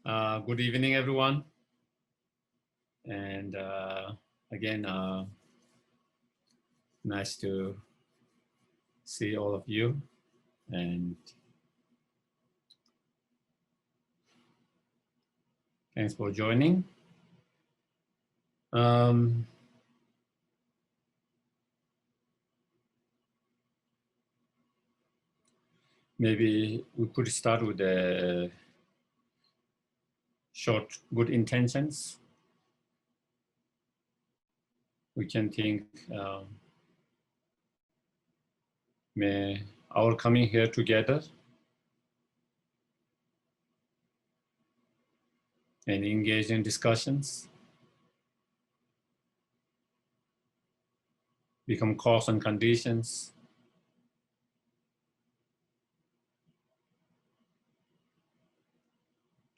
Good evening, everyone. And again, nice to see all of you. And thanks for joining. Maybe we could start with the short good intentions. We can think, may our coming here together and engage in discussions become cause and conditions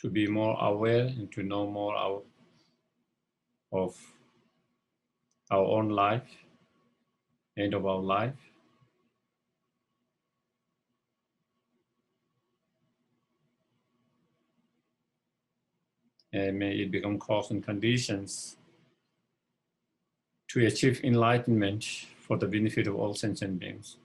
to be more aware and to know more of our own life and of our life. And may it become cause and conditions to achieve enlightenment for the benefit of all sentient beings.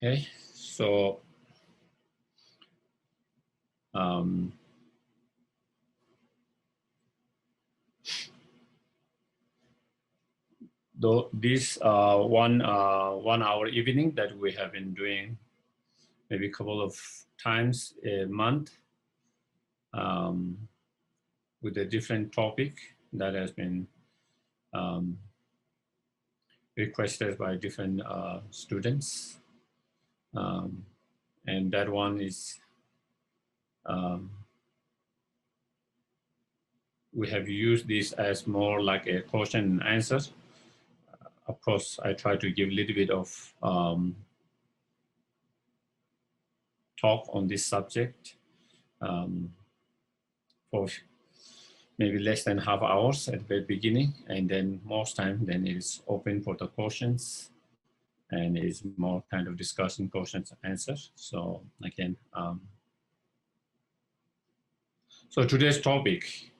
Okay, so this 1 hour evening that we have been doing maybe a couple of times a month with a different topic that has been requested by different students. And that one is we have used this as more like a question and answer. Of course, I try to give a little bit of talk on this subject for maybe less than half hours at the very beginning, and then most time then it is open for the questions, and it is more kind of discussion, questions, answers. So again, so today's topic,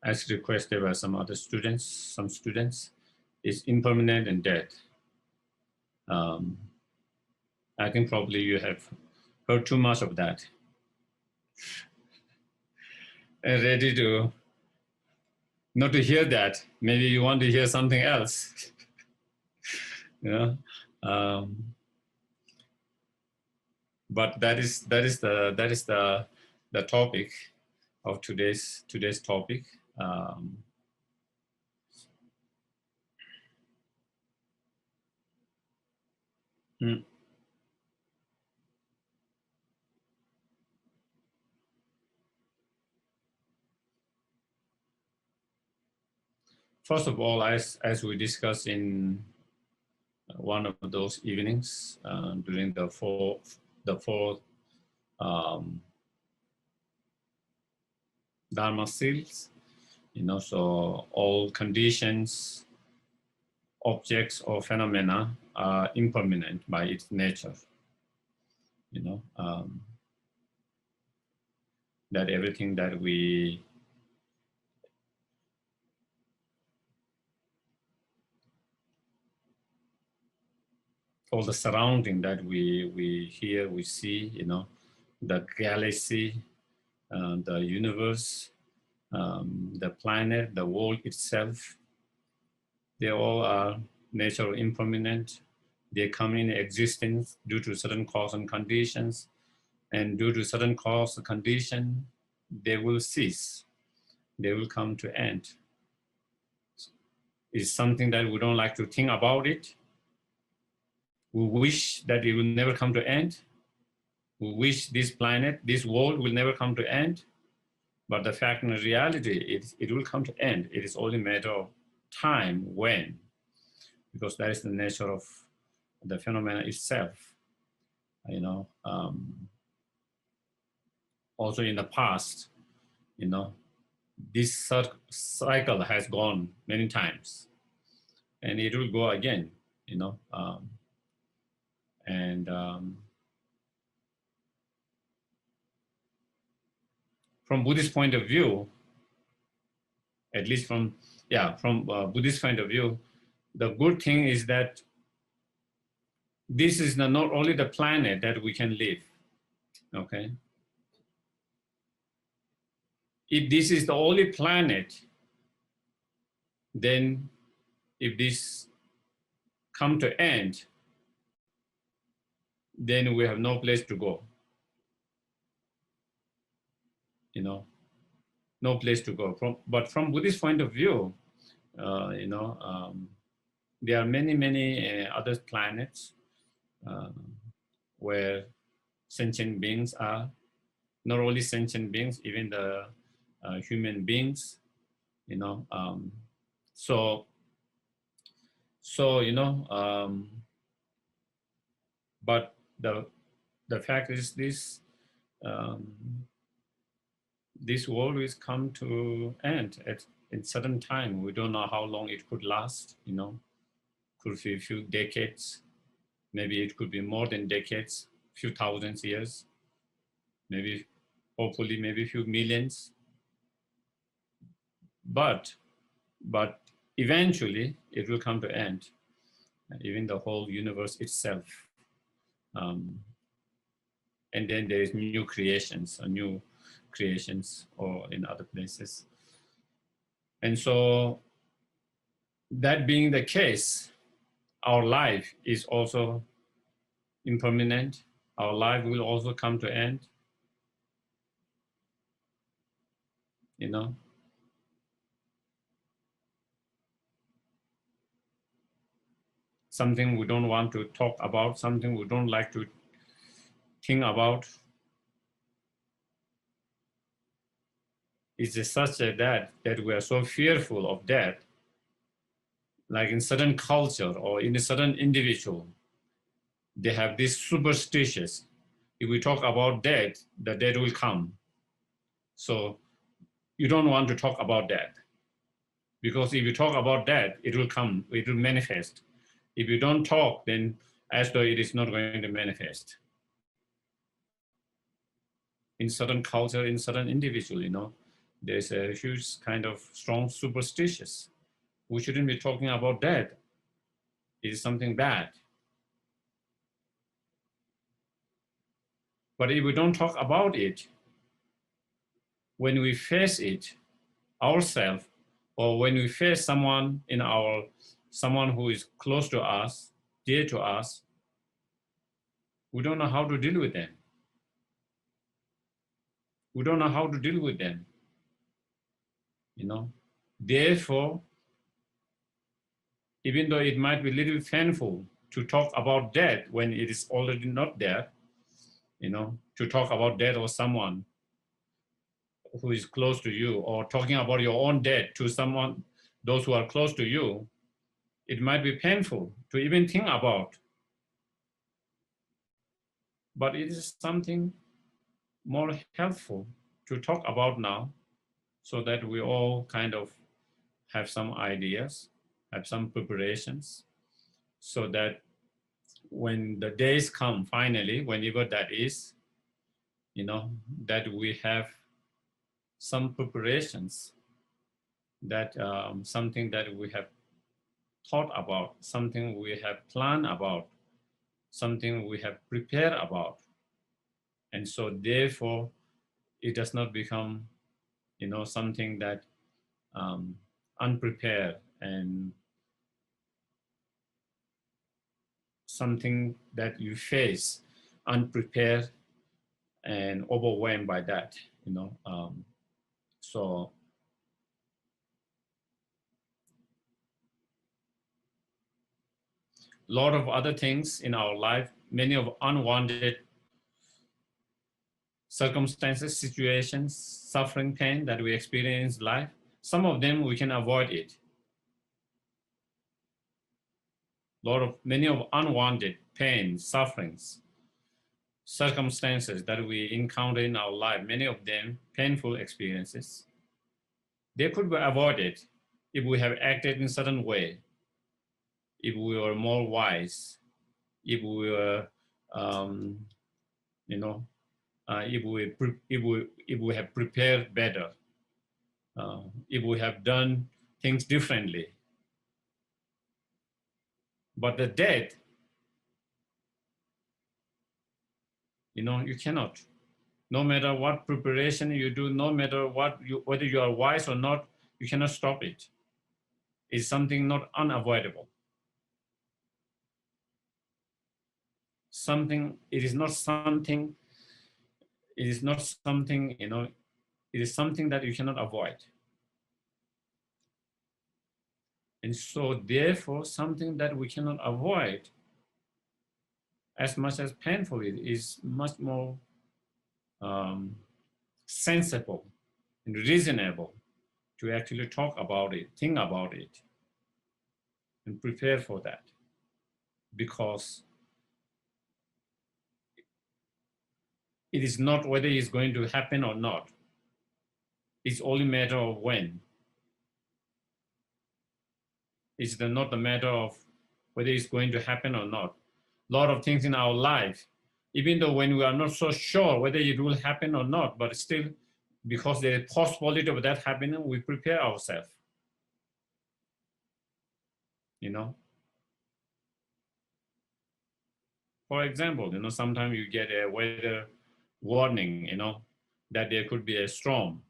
as requested by some other students, is impermanent and death. I think probably you have heard too much of that and ready to not to hear that. Maybe you want to hear something else. Yeah. But that is the topic of today's topic. First of all, as we discussed in one of those evenings during the fourth Dharma seals, so all conditions, objects, or phenomena are impermanent by its nature. That everything that all the surrounding that we hear, we see, the galaxy, the universe, the planet, the world itself, they all are natural impermanent. They come in existence due to certain cause and conditions, and due to certain cause and condition, they will cease. They will come to end. It's something that we don't like to think about it. We wish that it will never come to end. We wish this planet, this world will never come to end. But the fact and the reality, it will come to end. It is only a matter of time when, because that is the nature of the phenomena itself. Also in the past, this cycle has gone many times, and it will go again, you know. And From Buddhist point of view, at least from Buddhist point of view, the good thing is that this is not only the planet that we can live, okay? If this is the only planet, then if this come to end, then we have no place to go, you know, no place to go. But from Buddhist point of view, you know, there are many other planets uh, where sentient beings are, not only sentient beings, even the human beings, you know. So, you know, but the fact is this, um, this world is come to end at in certain time. We don't know how long it could last, you know, could be a few decades, maybe it could be more than decades, few thousands years, maybe, hopefully, maybe a few millions. But eventually it will come to end, even the whole universe itself. Um, and then there is new creations or new creations or in other places. And so that being the case, our life is also impermanent. Our life will also come to end, you know. Something we don't want to talk about, something we don't like to think about. It's such a that we are so fearful of death, like in certain culture or in a certain individual, they have this superstitious. If we talk about death, the death will come. So you don't want to talk about death, because if you talk about death, it will come, it will manifest. If you don't talk, then as though it is not going to manifest. In certain culture, in certain individual, you know, there's a huge kind of strong superstitious. We shouldn't be talking about death. It is something bad. But if we don't talk about it, when we face it ourselves, or when we face someone who is close to us, dear to us, we don't know how to deal with them. We don't know how to deal with them, you know. Therefore, even though it might be a little painful to talk about death when it is already not there, you know, to talk about death or someone who is close to you, or talking about your own death to someone, those who are close to you, it might be painful to even think about. But it is something more helpful to talk about now, so that we all kind of have some ideas, have some preparations, so that when the days come, finally, whenever that is, you know, that we have some preparations, that something that we have thought about, something we have planned about, something we have prepared about. And so therefore, it does not become, you know, something that unprepared, and something that you face unprepared and overwhelmed by that, you know. So a lot of other things in our life, many of unwanted circumstances, situations, suffering, pain that we experience in life, some of them we can avoid it. Many of unwanted pain, sufferings, circumstances that we encounter in our life, many of them painful experiences, They could be avoided if we have acted in a certain way, if we were more wise, if we were, um, you know, if we have prepared better, if we have done things differently. But the dead, you cannot. No matter what preparation you do, no matter whether you are wise or not, you cannot stop it. It's something not unavoidable. It is not something, it is something that you cannot avoid. And so therefore, something that we cannot avoid, as much as painful it is, much more um, sensible and reasonable to actually talk about it, think about it, and prepare for that. Because it is not whether it's going to happen or not. It's only a matter of when. It's not a matter of whether it's going to happen or not. A lot of things in our life, even though when we are not so sure whether it will happen or not, but still, because there is possibility of that happening, we prepare ourselves. For example, sometimes you get a weather warning, that there could be a storm.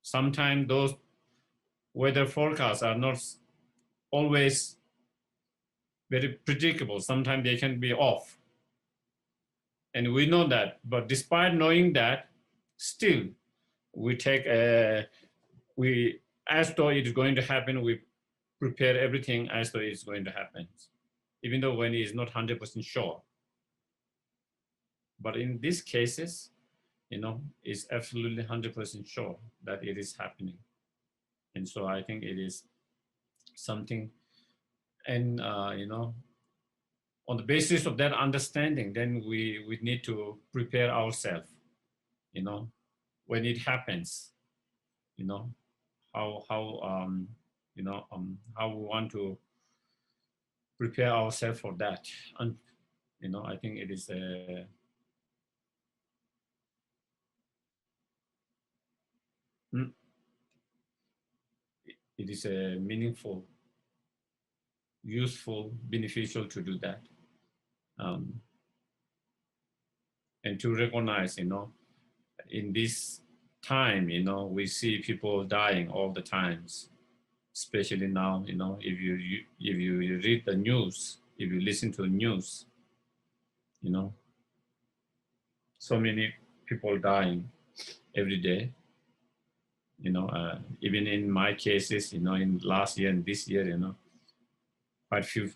Sometimes those weather forecasts are not always very predictable. Sometimes they can be off. And we know that. But despite knowing that, still we as though it's going to happen, we prepare everything as though it's going to happen, even though when it's not 100% sure. But in these cases, it's absolutely 100% sure that it is happening. And so I think it is something, and on the basis of that understanding, then we need to prepare ourselves, when it happens, how we want to prepare ourselves for that. And I think it is a meaningful, useful, beneficial to do that. And to recognize, in this time, we see people dying all the times, especially now, if you read the news, if you listen to the news, so many people dying every day. Even in my cases, in last year and this year, quite few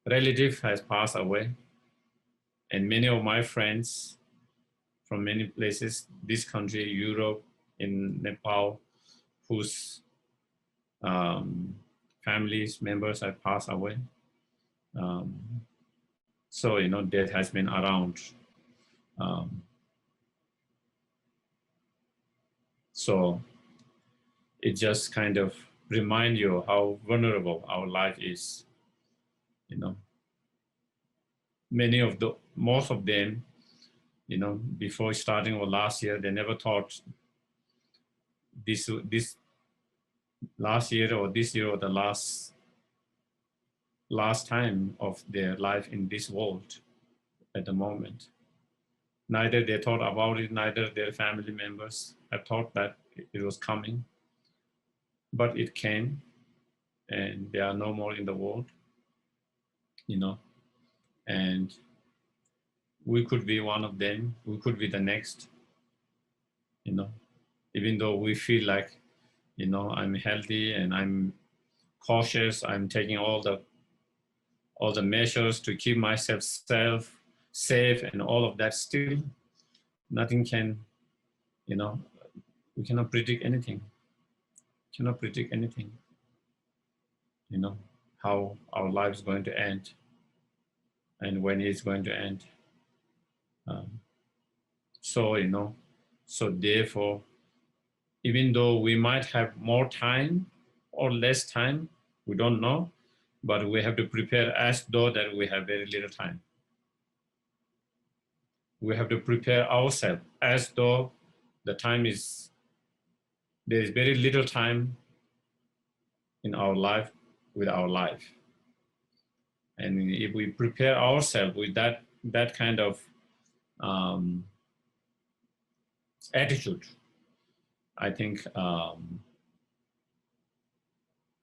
relative has passed away, and many of my friends from many places, this country, Europe, in Nepal, whose families members have passed away. So death has been around. So it just kind of remind you how vulnerable our life is. Most of them, before starting or last year, they never thought this last year or this year or the last time of their life in this world at the moment. Neither they thought about it, neither their family members had thought that it was coming. But it came, and they are no more in the world, and we could be one of them, we could be the next, even though we feel like, I'm healthy and I'm cautious, I'm taking all the measures to keep myself safe and all of that, still nothing can, we cannot predict anything. How our life is going to end and when it's going to end. So So therefore, even though we might have more time or less time, we don't know, but we have to prepare as though that we have very little time. We have to prepare ourselves as though the time is, there is very little time in our life with our life. And if we prepare ourselves with that kind of attitude, I think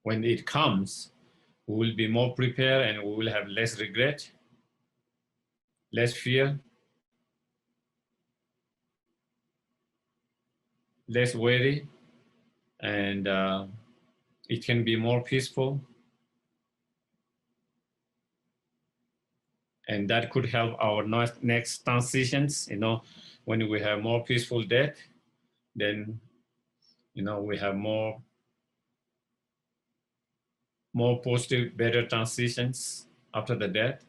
when it comes, we will be more prepared and we will have less regret, less fear, less worry, and it can be more peaceful. And that could help our next transitions, when we have more peaceful death, then, we have more positive, better transitions after the death,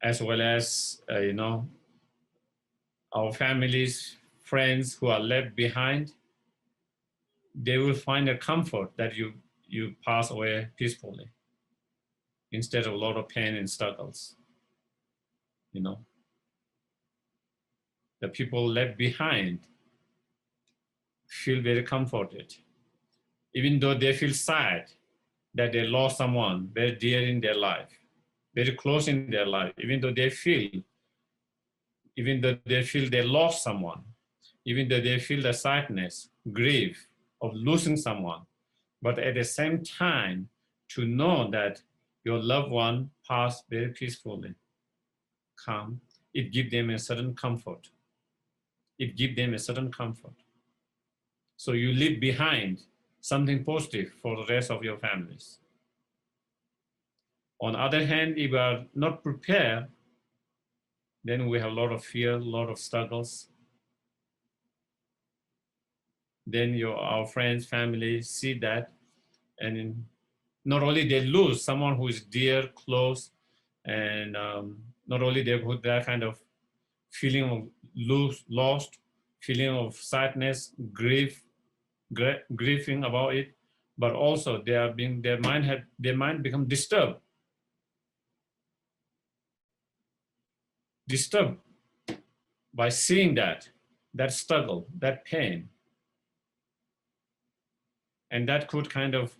as well as, our families, friends who are left behind, they will find a comfort that you pass away peacefully instead of a lot of pain and struggles. The people left behind feel very comforted, even though they feel sad that they lost someone very dear in their life, very close in their life, even though they feel they lost someone, even though they feel the sadness, grief of losing someone, but at the same time, to know that your loved one passed very peacefully, calm, it gives them a certain comfort. It gives them a certain comfort. So you leave behind something positive for the rest of your families. On the other hand, if you are not prepared, then we have a lot of fear, a lot of struggles. Then our friends, family see that, and not only they lose someone who is dear, close, and not only they put that kind of feeling of lost, feeling of sadness, grieving about it, but also their mind become disturbed by seeing that struggle, that pain, and that could kind of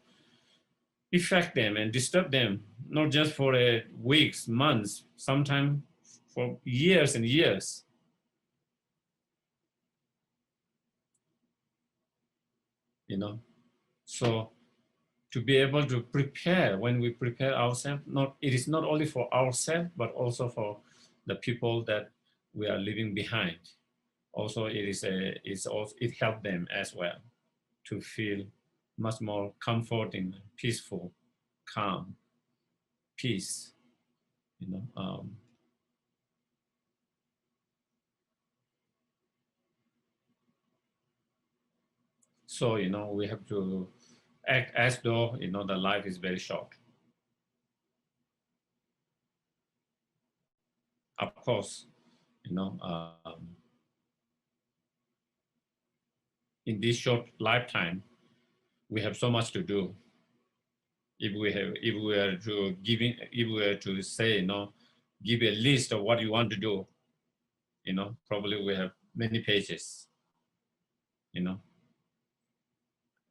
affect them and disturb them, not just for weeks, months, sometimes for years and years. So to be able to prepare, when we prepare ourselves, it is not only for ourselves, but also for the people that we are leaving behind. Also, it helps them as well to feel much more comforting, peaceful, calm, peace. So we have to act as though the life is very short. Of course, in this short lifetime, we have so much to do. If we were to say, give a list of what you want to do, probably we have many pages,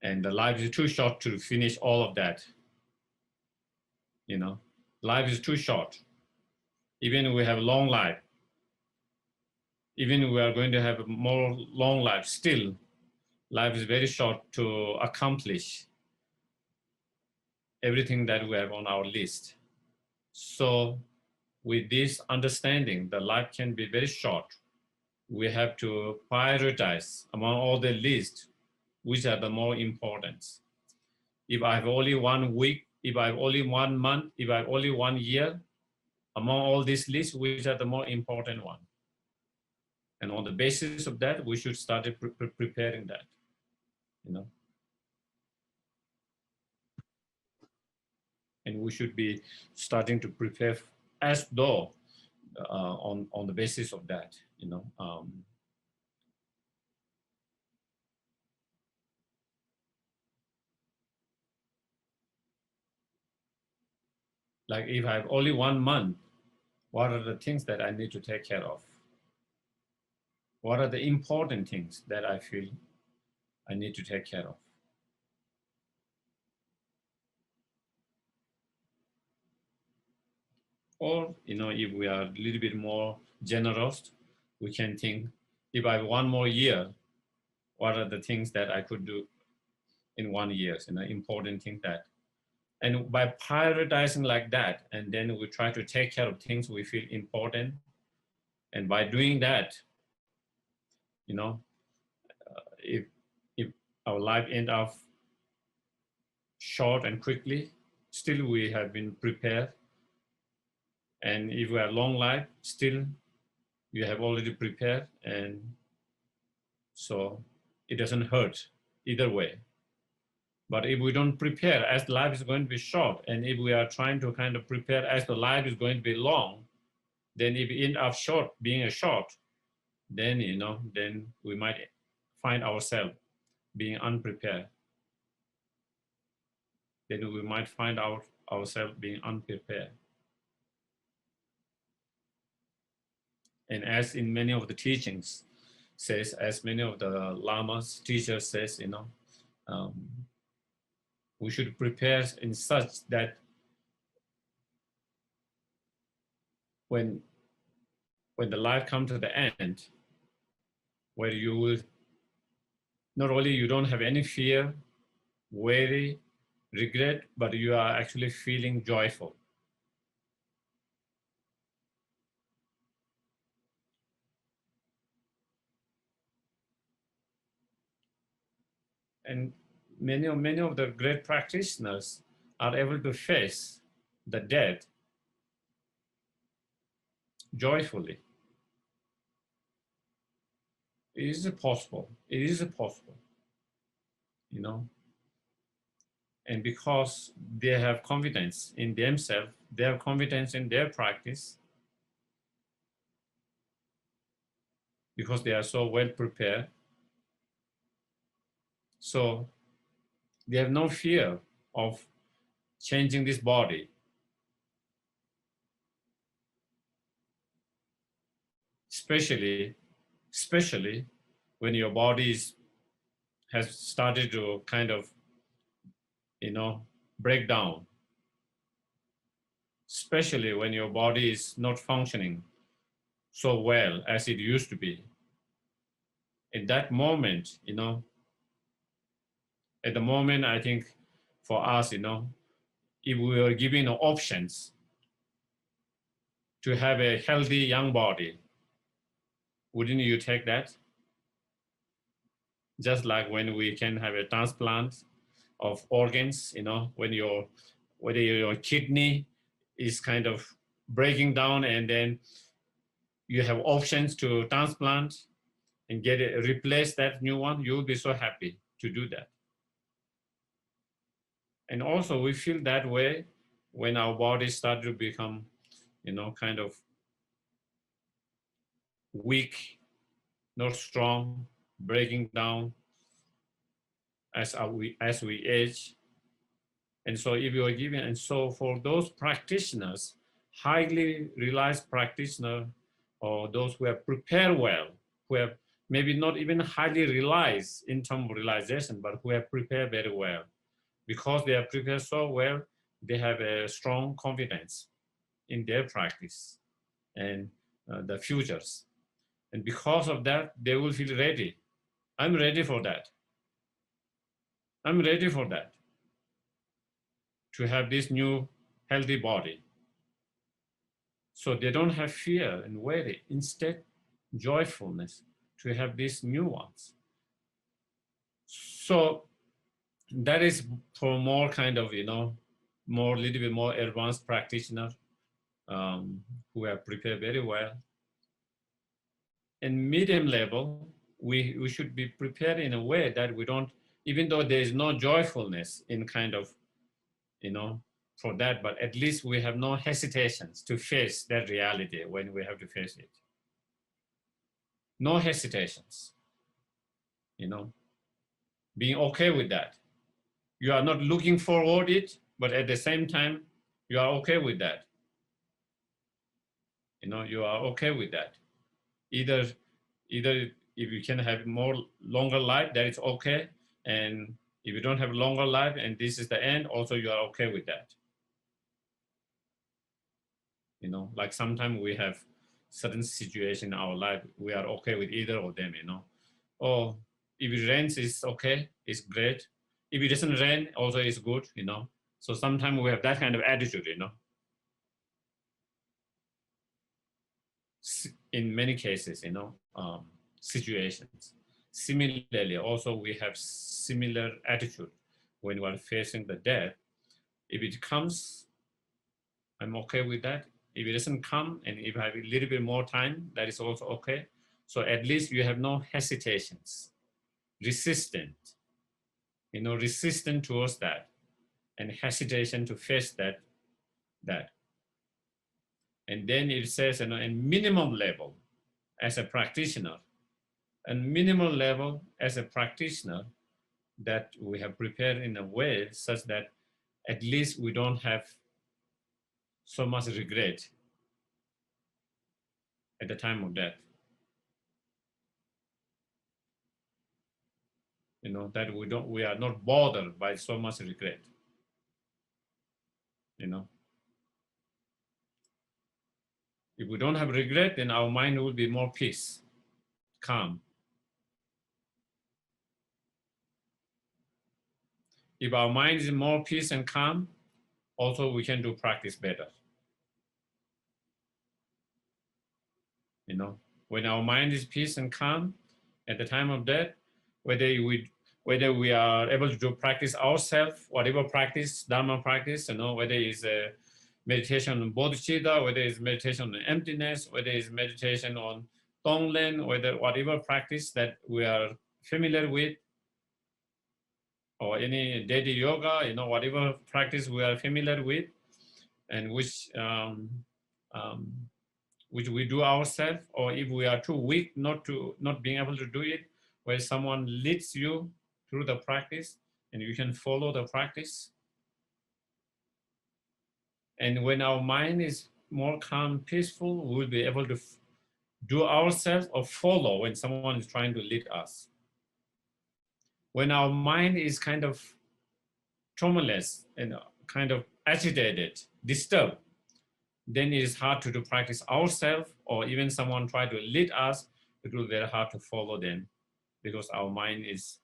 and the life is too short to finish all of that. Life is too short. Even if we have long life, even if we are going to have a more long life, still life is very short to accomplish everything that we have on our list. So with this understanding, the life can be very short. We have to prioritize among all the lists, which are the more important. If I have only 1 week, if I have only 1 month, if I have only 1 year, among all these lists, which are the more important one? And on the basis of that, we should start preparing that, And we should be starting to prepare as though on the basis of that, like if I have only 1 month, what are the things that I need to take care of? What are the important things that I feel I need to take care of? Or, if we are a little bit more generous, we can think, if I have 1 more year, what are the things that I could do in 1 year, important things that. And by prioritizing like that, and then we try to take care of things we feel important. And by doing that, you know, if our life end up short and quickly, still we have been prepared. And if we have long life, still you have already prepared, and so it doesn't hurt either way. But if we don't prepare as life is going to be short, and if we are trying to kind of prepare as the life is going to be long, then if we end up short, being a short, then then we might find ourselves being unprepared. Then we might find ourselves being unprepared. And as in many of the teachings says, as many of the lamas, teachers says, we should prepare in such that when the life comes to the end, where you will, not only you don't have any fear, worry, regret, but you are actually feeling joyful. And many of the great practitioners are able to face the death joyfully. It is possible. It is possible, And because they have confidence in themselves, they have confidence in their practice, because they are so well prepared. So they have no fear of changing this body. Especially when your body has started to kind of, break down. Especially when your body is not functioning so well as it used to be. In that moment, at the moment, I think for us, if we were given options to have a healthy young body, wouldn't you take that? Just like when we can have a transplant of organs, whether your kidney is kind of breaking down, and then you have options to transplant and replace that new one, you will be so happy to do that. And also we feel that way when our bodies start to become, kind of weak, not strong, breaking down as we age. And so if you are given, and so for those practitioners, highly realized practitioner, or those who have prepared well, who have maybe not even highly realized in terms of realization, but who have prepared very well. Because they have prepared so well, they have a strong confidence in their practice and the futures. And because of that, they will feel ready. I'm ready for that. I'm ready for that. To have this new healthy body. So they don't have fear and worry. Instead, joyfulness to have these new ones. So that is for more kind of, more little bit more advanced practitioner who have prepared very well. And medium level, we should be prepared in a way that we don't, even though there is no joyfulness in kind of, for that, but at least we have no hesitations to face that reality when we have to face it. No hesitations, being okay with that. You are not looking forward it, but at the same time, you are okay with that. You are okay with that. Either if you can have more longer life, that is okay. And if you don't have longer life and this is the end, also you are okay with that. Like sometimes we have certain situation in our life, we are okay with either of them, Or if it rains, it's okay, it's great. If it doesn't rain, also it's good, So sometimes we have that kind of attitude, In many cases, situations. Similarly, also we have similar attitude when we are facing the death. If it comes, I'm okay with that. If it doesn't come, and if I have a little bit more time, that is also okay. So at least you have no hesitations, resistant, resistant towards that, and hesitation to face that. And then it says, in minimum level, as a practitioner, and minimal level as a practitioner, that we have prepared in a way such that at least we don't have so much regret at the time of death. That we are not bothered by so much regret. If we don't have regret, then our mind will be more peace, calm. If our mind is more peace and calm, also we can do practice better. When our mind is peace and calm at the time of death, whether we are able to do practice ourselves, whatever practice, Dharma practice, whether it's a meditation on bodhicitta, whether it's meditation on emptiness, whether it's meditation on Tonglen, whatever practice that we are familiar with, or any daily yoga, whatever practice we are familiar with, and which we do ourselves, or if we are too weak not being able to do it, where someone leads you through the practice and you can follow the practice. And when our mind is more calm, peaceful, we will be able to do ourselves or follow when someone is trying to lead us. When our mind is kind of tremorless and kind of agitated, disturbed, then it is hard to do practice ourselves, or even someone try to lead us, it will be very hard to follow them because our mind is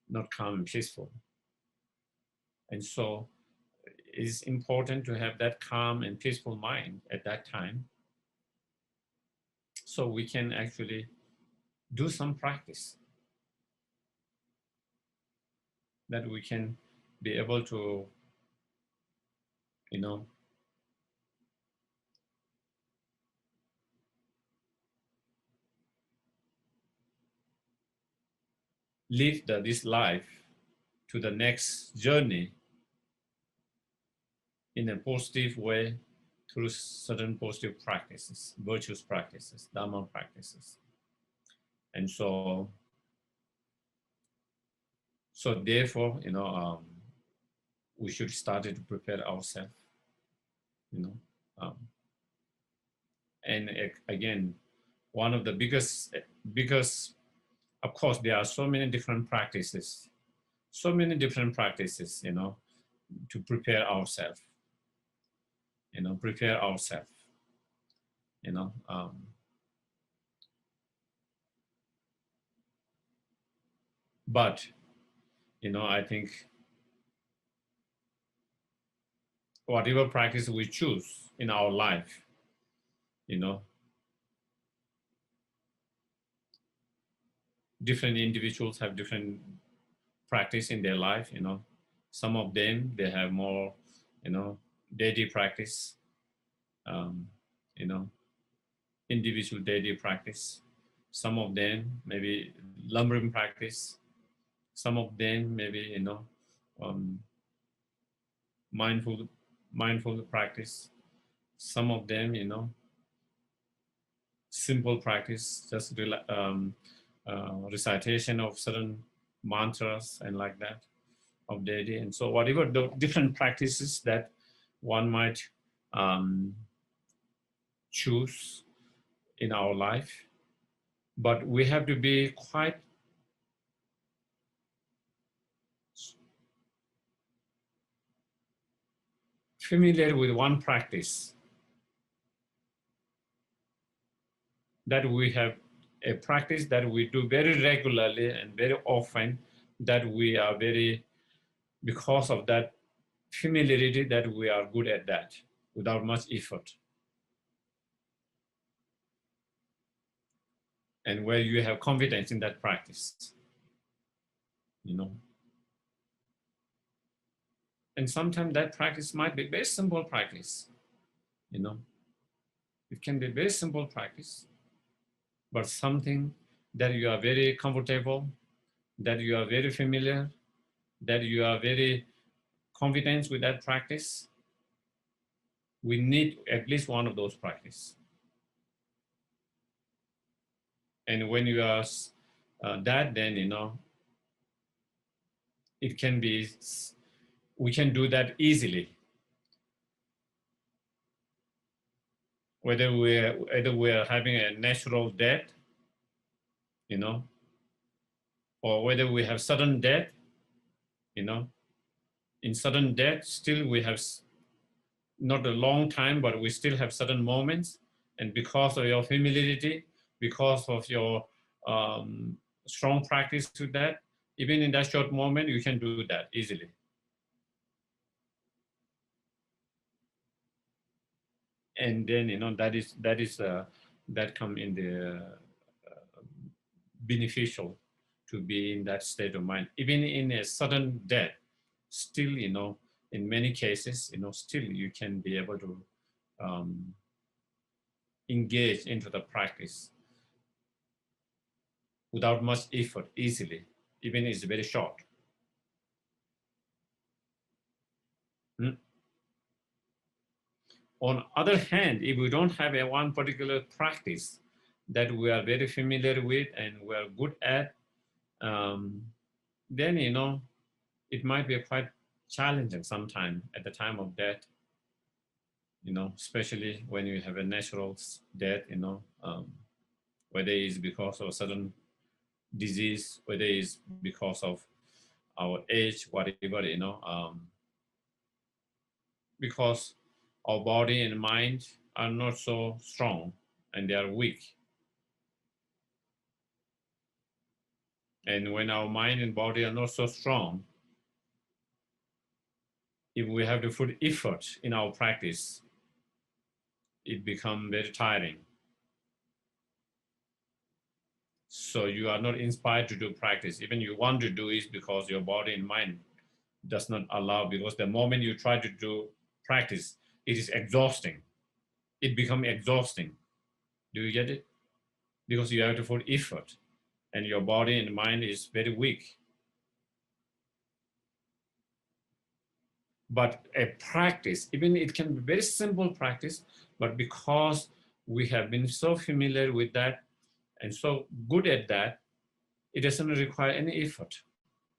not calm and peaceful. And so it is important to have that calm and peaceful mind at that time, so we can actually do some practice, that we can be able to, live this life to the next journey in a positive way through certain positive practices, virtuous practices, Dharma practices. And so therefore, we should start to prepare ourselves, and again, one of the biggest, of course, there are so many different practices, to prepare ourselves, but, I think whatever practice we choose in our life, different individuals have different practice in their life, some of them, they have more, daily practice, individual daily practice. Some of them maybe lumbering practice. Some of them maybe, mindful mindful practice. Some of them, simple practice, just recitation of certain mantras and like that of deity. And so whatever the different practices that one might um, choose in our life, but we have to be quite familiar with one practice, that we have a practice that we do very regularly and very often, that we are very, because of that familiarity, that we are good at that without much effort. And where you have confidence in that practice, And sometimes that practice might be very simple practice, It can be very simple practice, but something that you are very comfortable, that you are very familiar, that you are very confident with that practice. We need at least one of those practices. And when you are that, then, it can be, we can do that easily. Whether we're having a natural death, or whether we have sudden death, in sudden death, still we have not a long time, but we still have certain moments. And because of your familiarity, because of your strong practice to that, even in that short moment, you can do that easily. And then, that come in the beneficial to be in that state of mind. Even in a sudden death, still, in many cases, still you can be able to engage into the practice without much effort, easily, even if it's very short. On other hand, if we don't have a one particular practice that we are very familiar with and we are good at, then, it might be quite challenging sometime at the time of death, especially when you have a natural death, whether it's because of a sudden disease, whether it's because of our age, whatever, because our body and mind are not so strong and they are weak. And when our mind and body are not so strong, if we have to put effort in our practice, it becomes very tiring. So you are not inspired to do practice. Even you want to do it because your body and mind does not allow, because the moment you try to do practice, it is exhausting. It becomes exhausting. Do you get it? Because you have to put effort and your body and mind is very weak. But a practice, even it can be very simple practice, but because we have been so familiar with that and so good at that, it doesn't require any effort.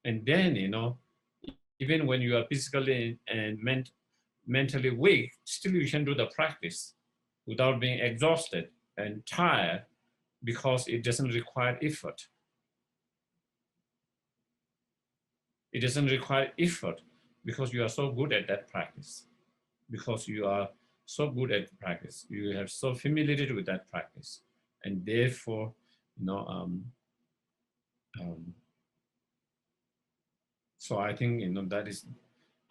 And then, even when you are physically and mentally weak, still you can do the practice without being exhausted and tired, because it doesn't require effort. It doesn't require effort because you are so good at that practice. Because you are so good at practice, you have so familiarity with that practice, and therefore, so I think that is,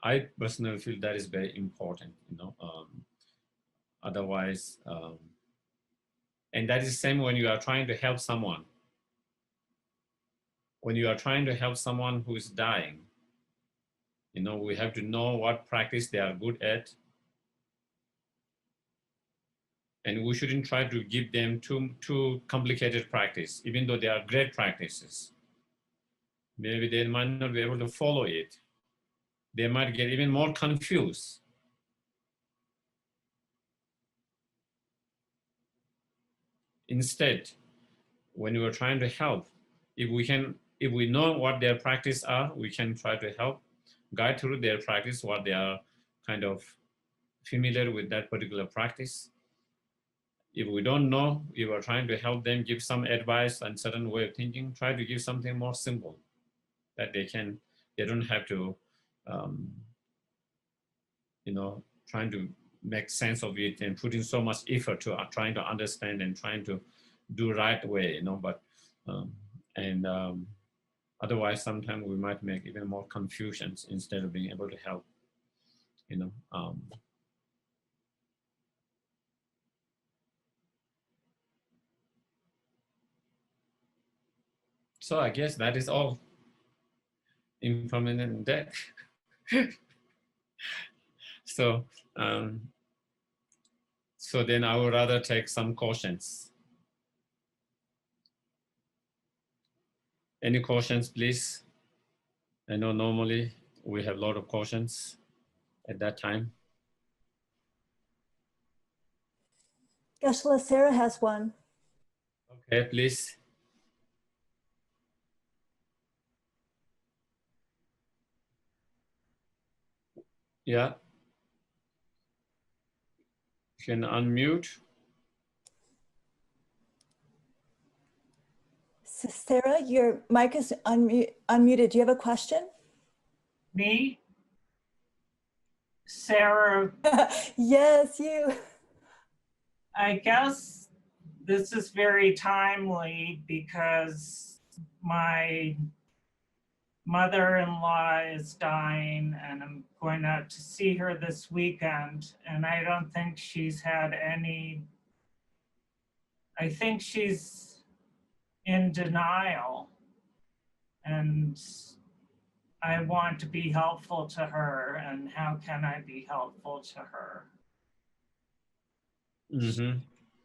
I personally feel that is very important. Otherwise, and that is the same when you are trying to help someone. When you are trying to help someone who is dying, we have to know what practice they are good at. And we shouldn't try to give them too complicated practice, even though they are great practices. Maybe they might not be able to follow it. They might get even more confused. Instead, when we're trying to help, if we know what their practice are, we can try to help guide through their practice, what they are kind of familiar with that particular practice. If we don't know, if we're trying to help them, give some advice and certain way of thinking, try to give something more simple that they don't have to, um, trying to make sense of it and putting so much effort to trying to understand and trying to do right way, but um, and otherwise sometimes we might make even more confusions instead of being able to help, you know. So I guess that is all. Impermanent death. So so then I would rather take some cautions. Any cautions, please? I know normally we have a lot of cautions at that time. Geshe, Sarah has one. Okay, please. Yeah. You can unmute. Sarah, your mic is unmuted. Do you have a question? Me? Sarah, Yes, you. I guess this is very timely because my mother-in-law is dying and I'm going out to see her this weekend, and I don't think she's had any, I think she's in denial, and I want to be helpful to her, and how can I be helpful to her? Mm-hmm.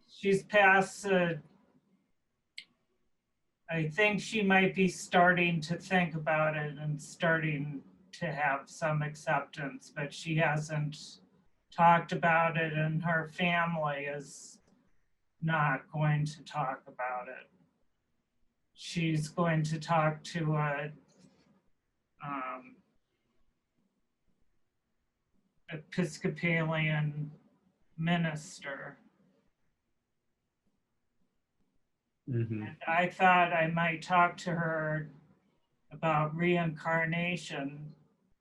She's past I think she might be starting to think about it and starting to have some acceptance, but she hasn't talked about it, and her family is not going to talk about it. She's going to talk to a Episcopalian minister. Mm-hmm. And I thought I might talk to her about reincarnation,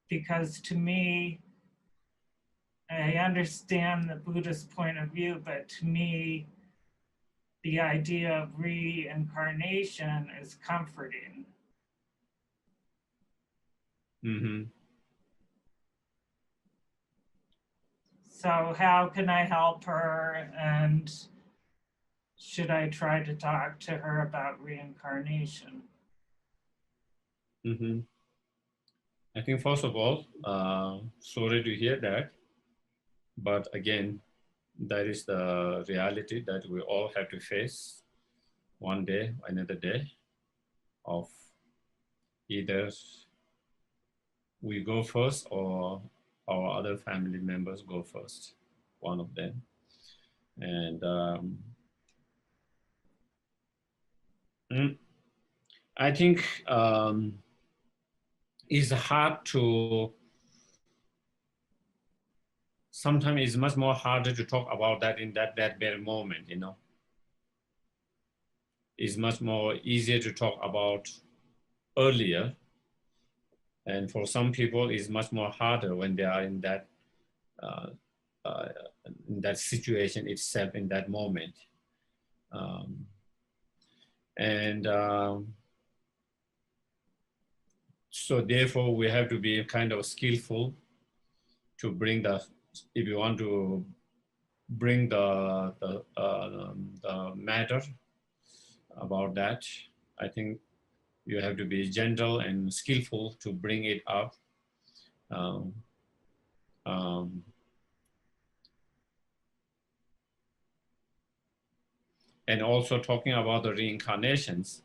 because to me, I understand the Buddhist point of view, but to me, the idea of reincarnation is comforting. Mm-hmm. So how can I help her, and should I try to talk to her about reincarnation? Mm-hmm. I think first of all, sorry to hear that, but again, that is the reality that we all have to face one day, another day, of either we go first or our other family members go first, one of them. And I think it's hard to, sometimes it's much more harder to talk about that in that very moment, It's much more easier to talk about earlier. And for some people, it's much more harder when they are in that situation itself, in that moment. So therefore, we have to be kind of skillful to bring if you want to bring the matter about that, I think you have to be gentle and skillful to bring it up. And also talking about the reincarnations,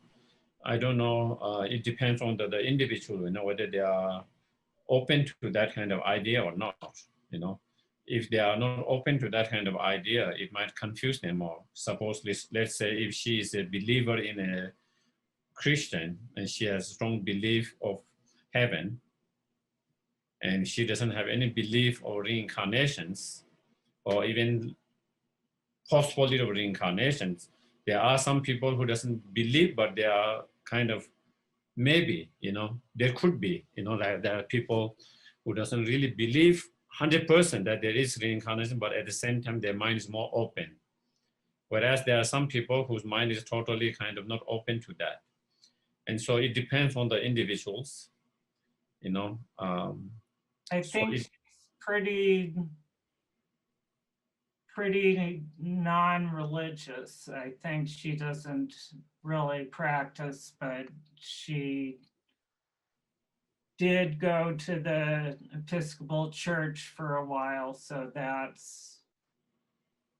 I don't know, it depends on the individual, whether they are open to that kind of idea or not, if they are not open to that kind of idea, it might confuse them more. Suppose, let's say if she is a believer in a Christian and she has strong belief of heaven, and she doesn't have any belief or reincarnations, or even possibility of reincarnations. There are some people who doesn't believe, but they are kind of maybe, there could be, there are people who doesn't really believe 100% that there is reincarnation, but at the same time, their mind is more open. Whereas there are some people whose mind is totally kind of not open to that. And so it depends on the individuals, I think she's pretty non-religious. I think she doesn't really practice, but she did go to the Episcopal Church for a while, so that's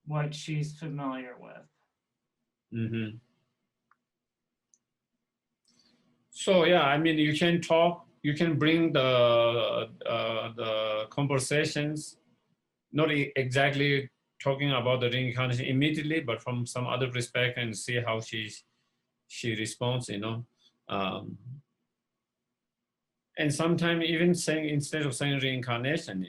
what she's familiar with. Mm-hmm. So yeah, I mean, you can talk, you can bring the conversations, not exactly talking about the reincarnation immediately, but from some other perspective, and see how she responds, and sometimes even saying, instead of saying reincarnation,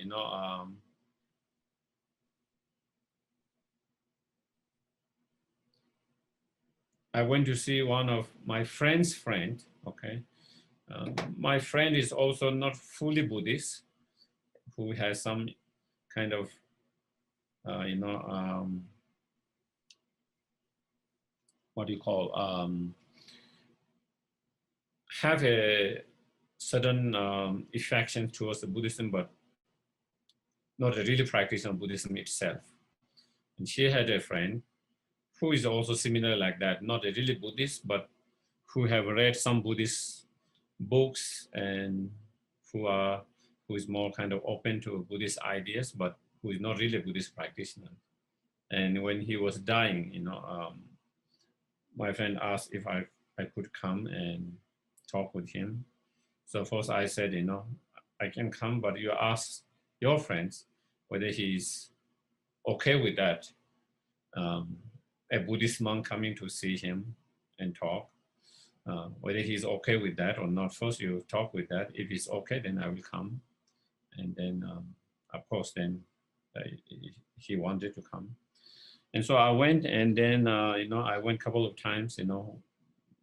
I went to see one of my friend's friend, okay? My friend is also not fully Buddhist, who has some kind of, what do you call, have a certain affection towards the Buddhism, but not a really practice of Buddhism itself. And she had a friend who is also similar like that, not a really Buddhist, but who have read some Buddhist books and who is more kind of open to Buddhist ideas, but who is not really a Buddhist practitioner. And when he was dying, my friend asked if I could come and talk with him. So first I said, I can come, but you ask your friends whether he's okay with that. A Buddhist monk coming to see him and talk, whether he's okay with that or not. First you talk with that. If he's okay, then I will come. And then, of course, then he wanted to come. And so I went, and then, I went a couple of times,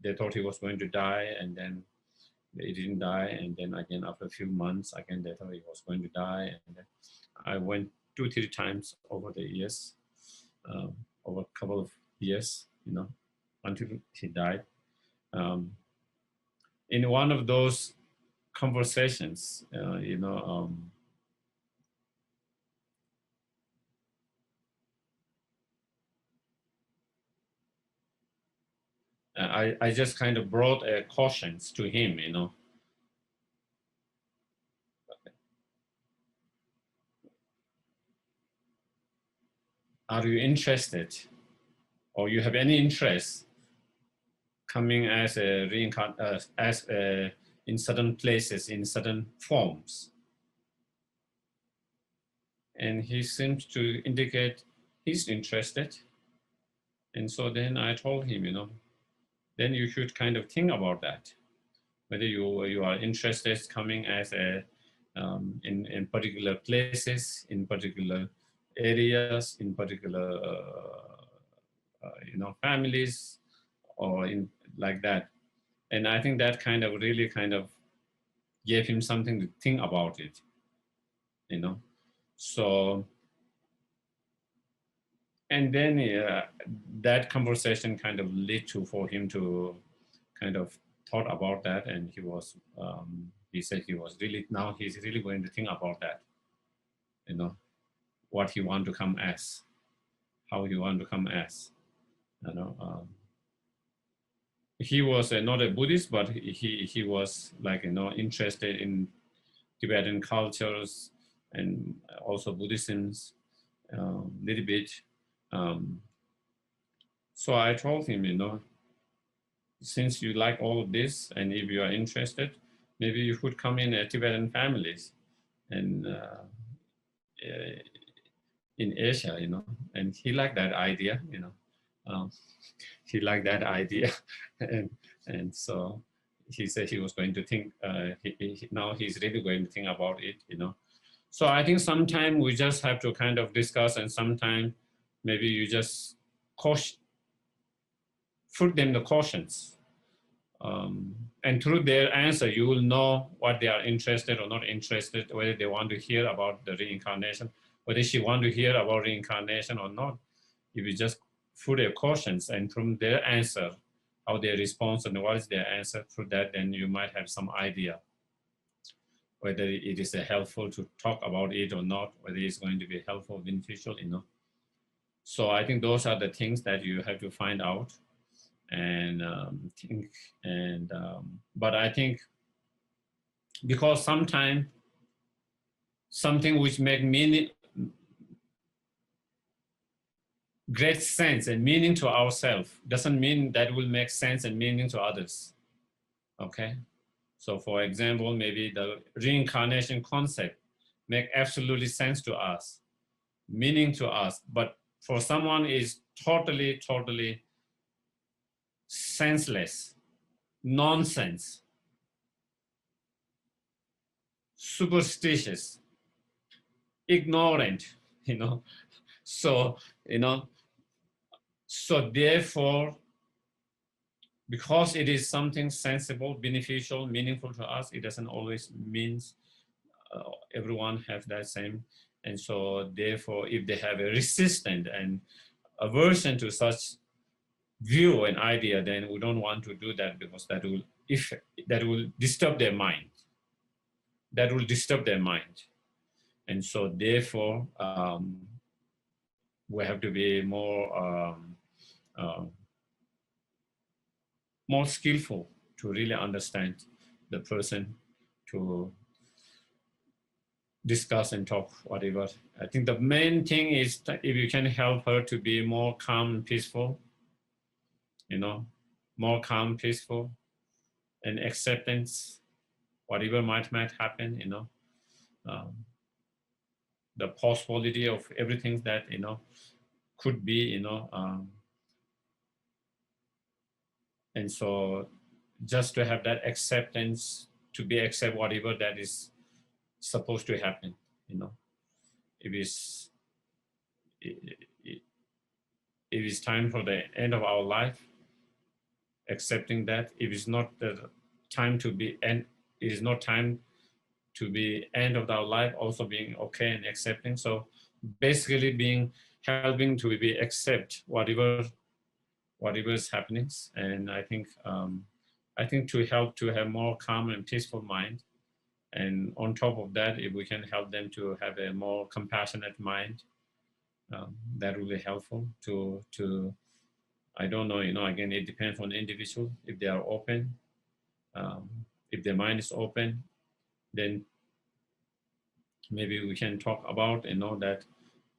they thought he was going to die, and then he didn't die. And then again, after a few months, again, they thought he was going to die. And then I went 2-3 times over the years, over a couple of years, until he died. In one of those conversations, I just kind of brought a cautions to him, Are you interested, or you have any interest coming as a in certain places, in certain forms? And he seems to indicate he's interested. And so then I told him, then you should kind of think about that, whether you are interested coming as in particular places, in particular areas, in particular families, or in like that. And I think that kind of really kind of gave him something to think about it, So, and then that conversation kind of led to for him to kind of thought about that, and he said he's really going to think about that, what he want to come as, how he want to come as, he was not a Buddhist, but he was like, interested in Tibetan cultures and also Buddhisms a little bit. So I told him, since you like all of this, and if you are interested, maybe you could come in Tibetan families, and in Asia, you know, and he liked that idea, you know. He liked that idea, and so he said he was going to think. Now he's really going to think about it, you know. So I think sometimes we just have to kind of discuss, and sometimes maybe you just caution, put them the cautions. And through their answer, you will know what they are interested or not interested, whether they want to hear about the reincarnation, whether she want to hear about reincarnation or not. If you just put their cautions and from their answer, how they respond and what is their answer, through that, then you might have some idea whether it is helpful to talk about it or not, whether it's going to be helpful, beneficial, you know. So I think those are the things that you have to find out and think. And but I think because sometimes something which make meaning, great sense and meaning to ourselves doesn't mean that will make sense and meaning to others. Okay. So for example, maybe the reincarnation concept make absolutely sense to us, meaning to us, but for someone is totally senseless, nonsense, superstitious, ignorant, you know. So, you know, so therefore, because it is something sensible, beneficial, meaningful to us, it doesn't always mean everyone have that same. And so therefore, if they have a resistance and aversion to such view and idea, then we don't want to do that, because that will disturb their mind. That will disturb their mind. And so therefore, we have to be more more skillful to really understand the person, to discuss and talk, whatever. I think the main thing is that if you can help her to be more calm and peaceful, you know, more calm, peaceful, and acceptance, whatever might happen, you know, the possibility of everything that, you know, could be, you know, and so just to have that acceptance, to be accept whatever that is supposed to happen, you know. If it's time for the end of our life, accepting that. If it's not the time to be end, it is not time to be end of our life, also being okay and accepting. So basically helping to be accept whatever is happening. And I think to help to have more calm and peaceful mind. And on top of that, if we can help them to have a more compassionate mind, that will be helpful to I don't know, you know, again, it depends on the individual. If they are open, if their mind is open, then maybe we can talk about, you know, that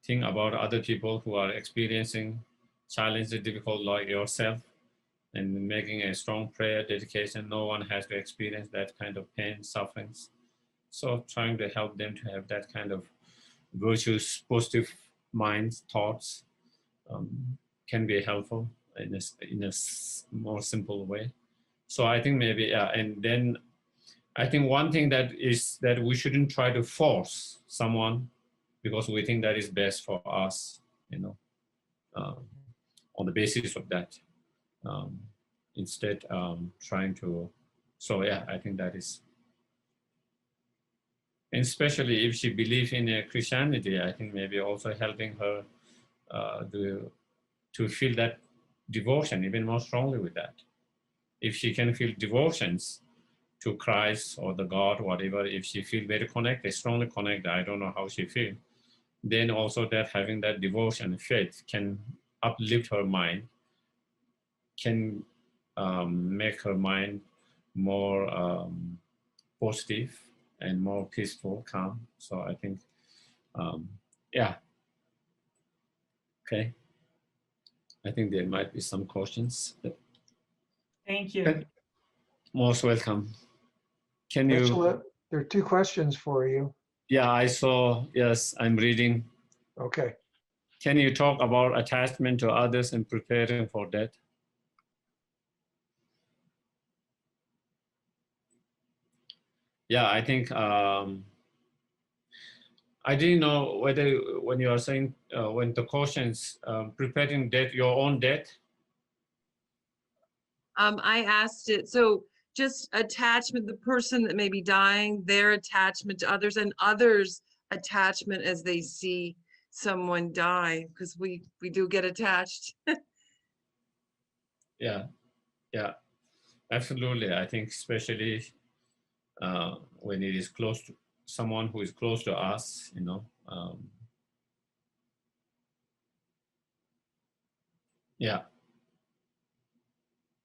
thing about other people who are experiencing challenges, difficult like yourself, and making a strong prayer, dedication. No one has to experience that kind of pain, sufferings. So trying to help them to have that kind of virtuous, positive minds, thoughts, can be helpful in a more simple way. So I think maybe, yeah, and then I think one thing that is that we shouldn't try to force someone because we think that is best for us, you know, on the basis of that. Instead, trying to, so yeah, I think that is, and especially if she believes in Christianity, I think maybe also helping her to feel that devotion even more strongly with that. If she can feel devotions to Christ or the God, whatever, if she feels very connected, strongly connected, I don't know how she feels, then also that having that devotion, faith can uplift her mind, can make her mind more positive and more peaceful, calm. So I think, yeah. Okay. I think there might be some questions. Thank you. Most welcome. Can you? There are two questions for you. Yeah, I saw. Yes, I'm reading. Okay. Can you talk about attachment to others and preparing for death? Yeah, I think I didn't know whether when you are saying when the questions preparing death, your own death. I asked it, so just attachment, the person that may be dying, their attachment to others and others' attachment as they see someone die, because we do get attached. Yeah, yeah, absolutely. I think especially when it is close to someone who is close to us, you know. Yeah.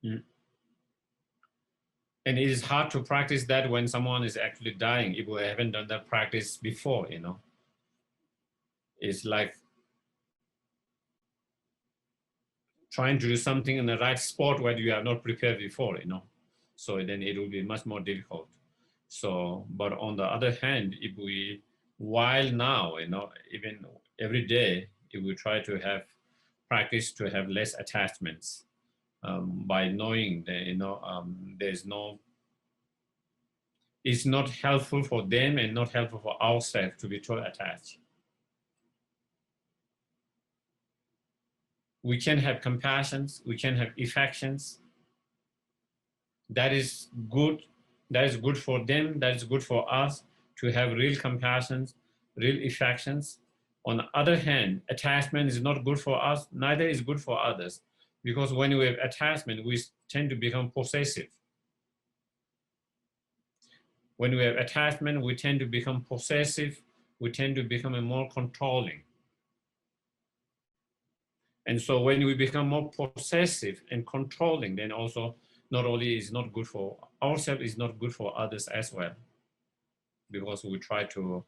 Mm. And it is hard to practice that when someone is actually dying. If we haven't done that practice before, you know, it's like trying to do something in the right spot where you are not prepared before, you know. So then it will be much more difficult. So, but on the other hand, if we, while now, you know, even every day, if we try to have practice to have less attachments by knowing that, you know, there's no, it's not helpful for them and not helpful for ourselves to be too attached. We can have compassions, we can have affections. That is good. That is good for them. That is good for us to have real compassions, real affections. On the other hand, attachment is not good for us, neither is good for others. Because when we have attachment, we tend to become possessive. When we have attachment, we tend to become possessive. We tend to become more controlling. And so when we become more possessive and controlling, then also not only is not good for ourselves, it's not good for others as well. Because we try to,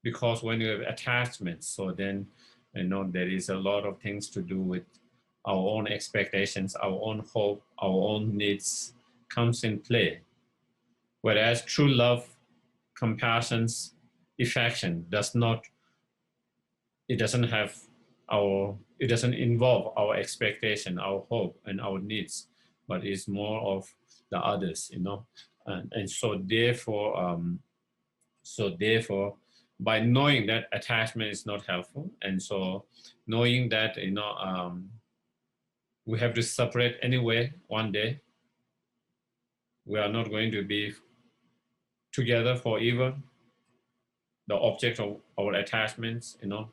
because when you have attachments, so then, you know, there is a lot of things to do with our own expectations, our own hope, our own needs comes in play. Whereas true love, compassions, affection does not, it doesn't have it doesn't involve our expectation, our hope, and our needs, but it's more of the others, you know. And so therefore, by knowing that attachment is not helpful, and so knowing that, you know, we have to separate anyway one day, we are not going to be together forever, the object of our attachments, you know.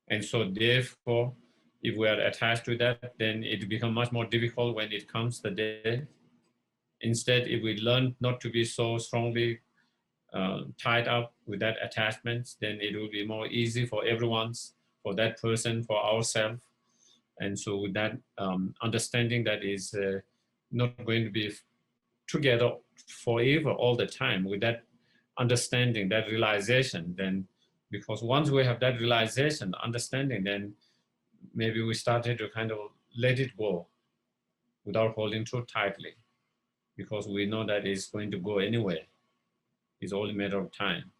And so therefore, if we are attached to that, then it becomes much more difficult when it comes the day. Instead, if we learn not to be so strongly tied up with that attachment, then it will be more easy for everyone's, for that person, for ourselves. And so with that understanding that is not going to be together forever all the time, with that understanding, that realization, then because once we have that realization, understanding, then maybe we started to kind of let it go without holding too tightly, because we know that it's going to go anyway. It's only a matter of time.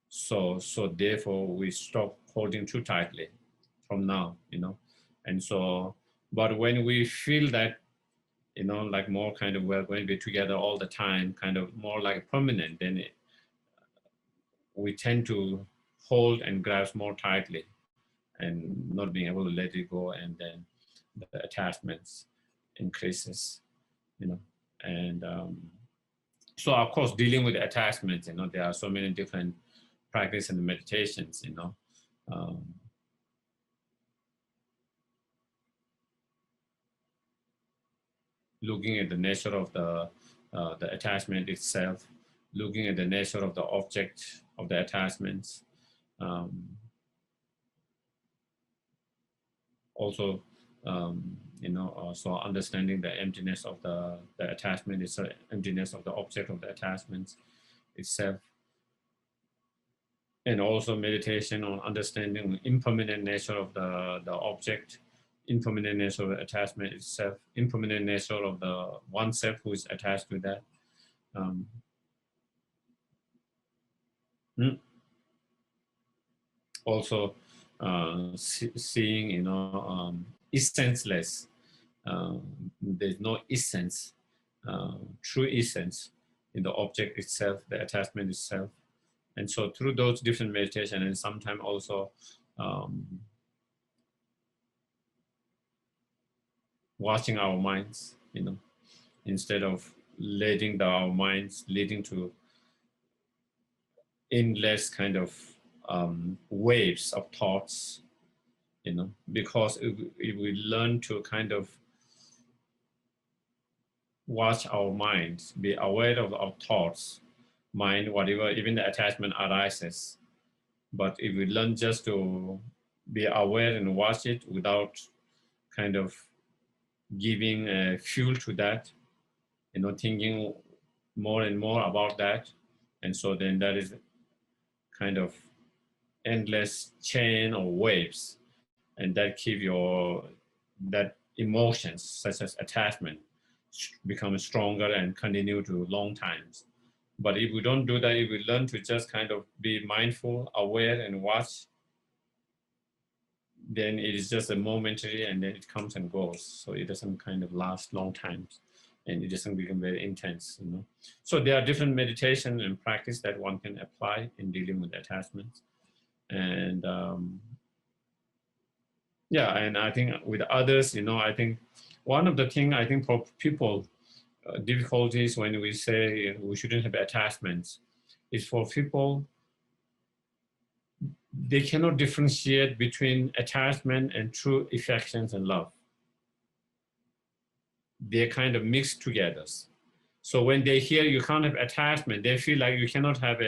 So therefore we stop holding too tightly from now, you know. And so, but when we feel that, you know, like more kind of we're going to be together all the time, kind of more like permanent, then we tend to hold and grasp more tightly and not being able to let it go, and then the attachments increases, you know. And so of course, dealing with attachments, you know, there are so many different practice and meditations, you know. Looking at the nature of the attachment itself, looking at the nature of the object of the attachments. Also, you know, so understanding the emptiness of the attachment, it's the emptiness of the object of the attachments itself. And also meditation on understanding the impermanent nature of the object, impermanent nature of the attachment itself, impermanent nature of the oneself who is attached to that. also seeing, you know, essenceless. There's no essence, true essence in the object itself, the attachment itself. And so through those different meditation, and sometimes also watching our minds, you know, instead of letting our minds leading to endless kind of waves of thoughts, you know, because if we learn to kind of watch our minds, be aware of our thoughts, mind, whatever, even the attachment arises. But if we learn just to be aware and watch it without kind of giving fuel to that, you know, thinking more and more about that. And so then that is kind of endless chain of waves, and that keep that emotions such as attachment become stronger and continue to long times. But if we don't do that, if we learn to just kind of be mindful, aware, and watch, then it is just a momentary, and then it comes and goes. So it doesn't kind of last long times, and it doesn't become very intense, you know. So there are different meditation and practice that one can apply in dealing with attachments. And yeah, and I think with others, you know, I think one of the things I think for people, difficulties when we say we shouldn't have attachments is for people, they cannot differentiate between attachment and true affections and love. They're kind of mixed together. So when they hear you can't have attachment, they feel like you cannot have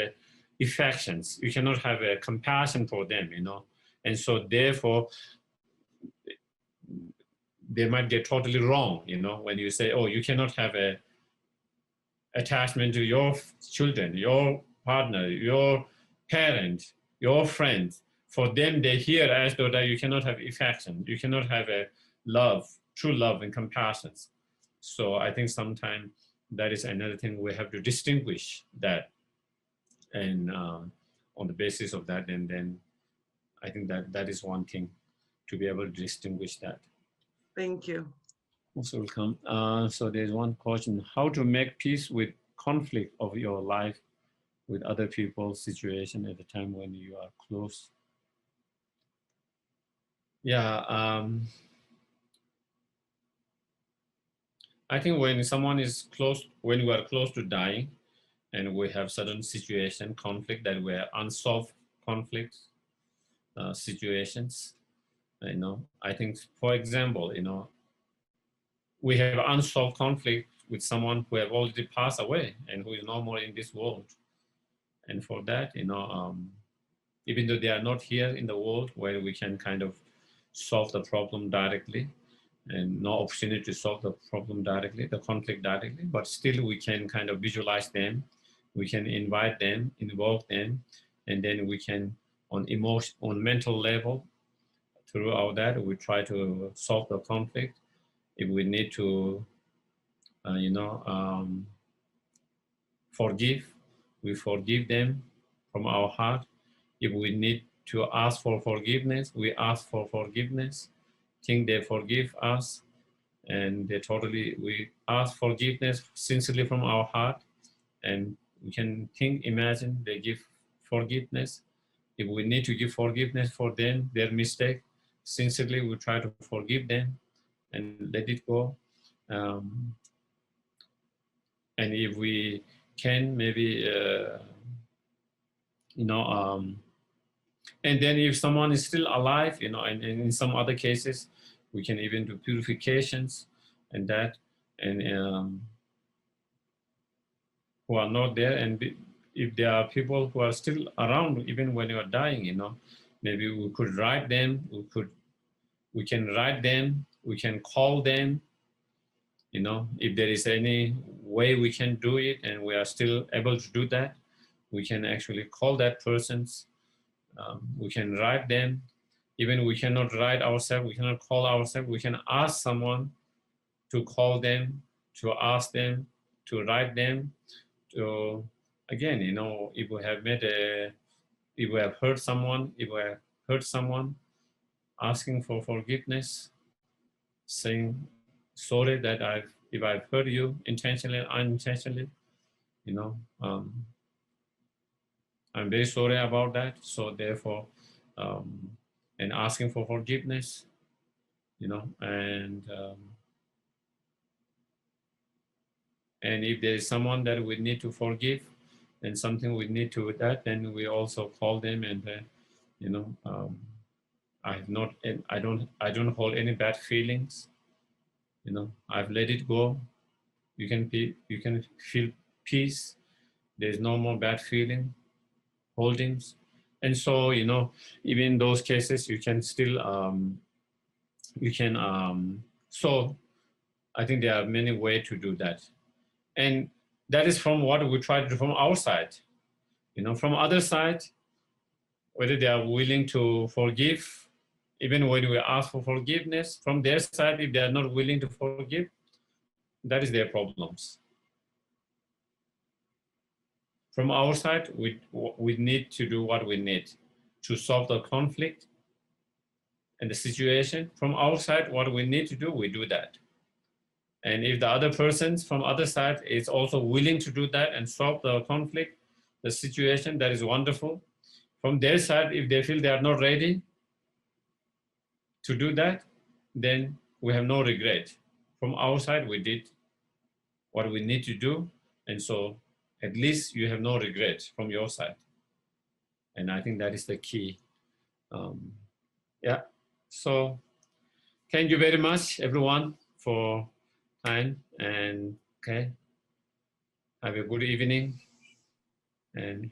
affections, you cannot have a compassion for them, you know. And so therefore, they might get totally wrong, you know, when you say, oh, you cannot have a attachment to your children, your partner, your parent, your friends. For them, they hear as though that you cannot have affection, you cannot have a love, true love and compassion. So I think sometimes that is another thing we have to distinguish that, and on the basis of that, and then I think that is one thing to be able to distinguish that. Thank you. Also welcome. So there's one question: how to make peace with conflict of your life with other people's situation at the time when you are close? Yeah, I think when someone is close, when we are close to dying, and we have certain situation, conflict that were unsolved conflicts, situations, you know, I think, for example, you know, we have unsolved conflict with someone who have already passed away and who is no more in this world. And for that, you know, even though they are not here in the world where we can kind of solve the problem directly, and no opportunity to solve the problem directly, the conflict directly, but still we can kind of visualize them, we can invite them, invoke them, and then we can, on emotion, on mental level, throughout that, we try to solve the conflict. If we need to, you know, forgive, we forgive them from our heart. If we need to ask for forgiveness, we ask for forgiveness. Think they forgive us, and we ask forgiveness sincerely from our heart, and we can think, imagine they give forgiveness. If we need to give forgiveness for them, their mistake, sincerely we try to forgive them and let it go. And if we can, maybe, you know, and then if someone is still alive, you know, and in some other cases, we can even do purifications and that, and who are not there. And if there are people who are still around, even when you are dying, you know, maybe we could write them, we can write them, we can call them, you know, if there is any way we can do it and we are still able to do that, we can actually call that persons, we can write them. Even we cannot write ourselves, we cannot call ourselves, we can ask someone to call them, to ask them, to write them, to, again, you know, if we have if we have hurt someone, if we have hurt someone, asking for forgiveness, saying sorry that if I've hurt you intentionally or unintentionally, you know, I'm very sorry about that. So therefore, and asking for forgiveness, you know, and if there is someone that we need to forgive and something we need to that, then we also call them and you know, I don't hold any bad feelings. You know, I've let it go. You can feel peace. There's no more bad feeling, holdings, and so you know, even in those cases, you can still so I think there are many ways to do that, and that is from what we try to do from our side. You know, from other side, whether they are willing to forgive, even when we ask for forgiveness, from their side, if they are not willing to forgive, that is their problems. From our side, we need to do what we need to solve the conflict and the situation. From our side, what we need to do, we do that. And if the other persons from other side is also willing to do that and solve the conflict, the situation, that is wonderful. From their side, if they feel they are not ready to do that, then we have no regret. From our side, we did what we need to do, and so at least you have no regret from your side. And I think that is the key. Yeah, so thank you very much, everyone, for time, and okay, have a good evening, and